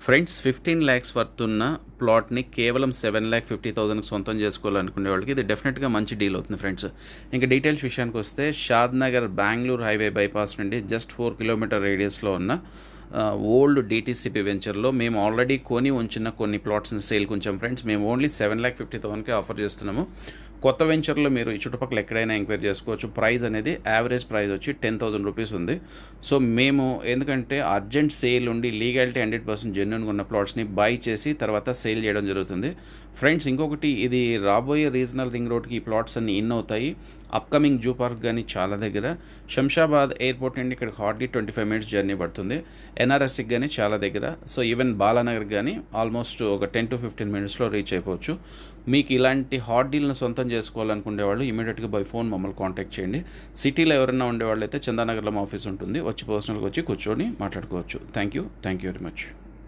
Friends 15 lakhs worth ఉన్న ప్లాట్ని కేవలం 7,50,000కి సొంతం చేసుకోవాలనుకునే వాళ్ళకి ఇది డెఫినెట్గా మంచి డీల్ అవుతుంది ఫ్రెండ్స్. ఇంకా డీటెయిల్స్ విషయానికి వస్తే షాద్ నగర్ బెంగళూరు హైవే బైపాస్ నుండి జస్ట్ 4 కిలోమీటర్ రేడియస్లో ఉన్న ఓల్డ్ డిటీసీపీ వెంచర్లో మేము ఆల్రెడీ కొని ఉంచిన కొన్ని ప్లాట్స్ని సేల్కి ఉంచాం ఫ్రెండ్స్. మేము ఓన్లీ 7,50,000కే ఆఫర్ చేస్తున్నాము. కొత్త వెంచర్లో మీరు ఈ చుట్టుపక్కల ఎక్కడైనా ఎంక్వైరీ చేసుకోవచ్చు. ప్రైస్ అనేది యావరేజ్ ప్రైస్ వచ్చి 10,000 రూపీస్ ఉంది. సో మేము ఎందుకంటే అర్జెంట్ సేల్ ఉండి లీగాలిటీ 100% జెన్యున్గా ఉన్న ప్లాట్స్ని బై చేసి తర్వాత సేల్ చేయడం జరుగుతుంది ఫ్రెండ్స్. ఇంకొకటి, ఇది రాబోయే రీజనల్ రింగ్ రోడ్కి ఈ ప్లాట్స్ అన్ని ఇన్ అవుతాయి. అప్కమింగ్ జూ పార్క్ కానీ చాలా దగ్గర, శంషాబాద్ ఎయిర్పోర్ట్ నుండి ఇక్కడ హార్డ్లీ 25 మినిట్స్ జర్నీ పడుతుంది. ఎన్ఆర్ఎస్కి కానీ చాలా దగ్గర. సో ఈవెన్ బాలానగర్ కానీ ఆల్మోస్ట్ ఒక 10 to 15 మినిట్స్లో రీచ్ అయిపోవచ్చు. మీకు ఇలాంటి హాట్ డీల్ని సొంతం చేసుకోవాలనుకునే వాళ్ళు ఇమీడియట్గా బై ఫోన్ మమ్మల్ని కాంటాక్ట్ చేయండి. సిటీలో ఎవరైనా ఉండేవాళ్ళు అయితే చందానగర్లో మా ఆఫీస్ ఉంటుంది. వచ్చి పర్సనల్గా వచ్చి కూర్చొని మాట్లాడుకోవచ్చు. Thank you very much.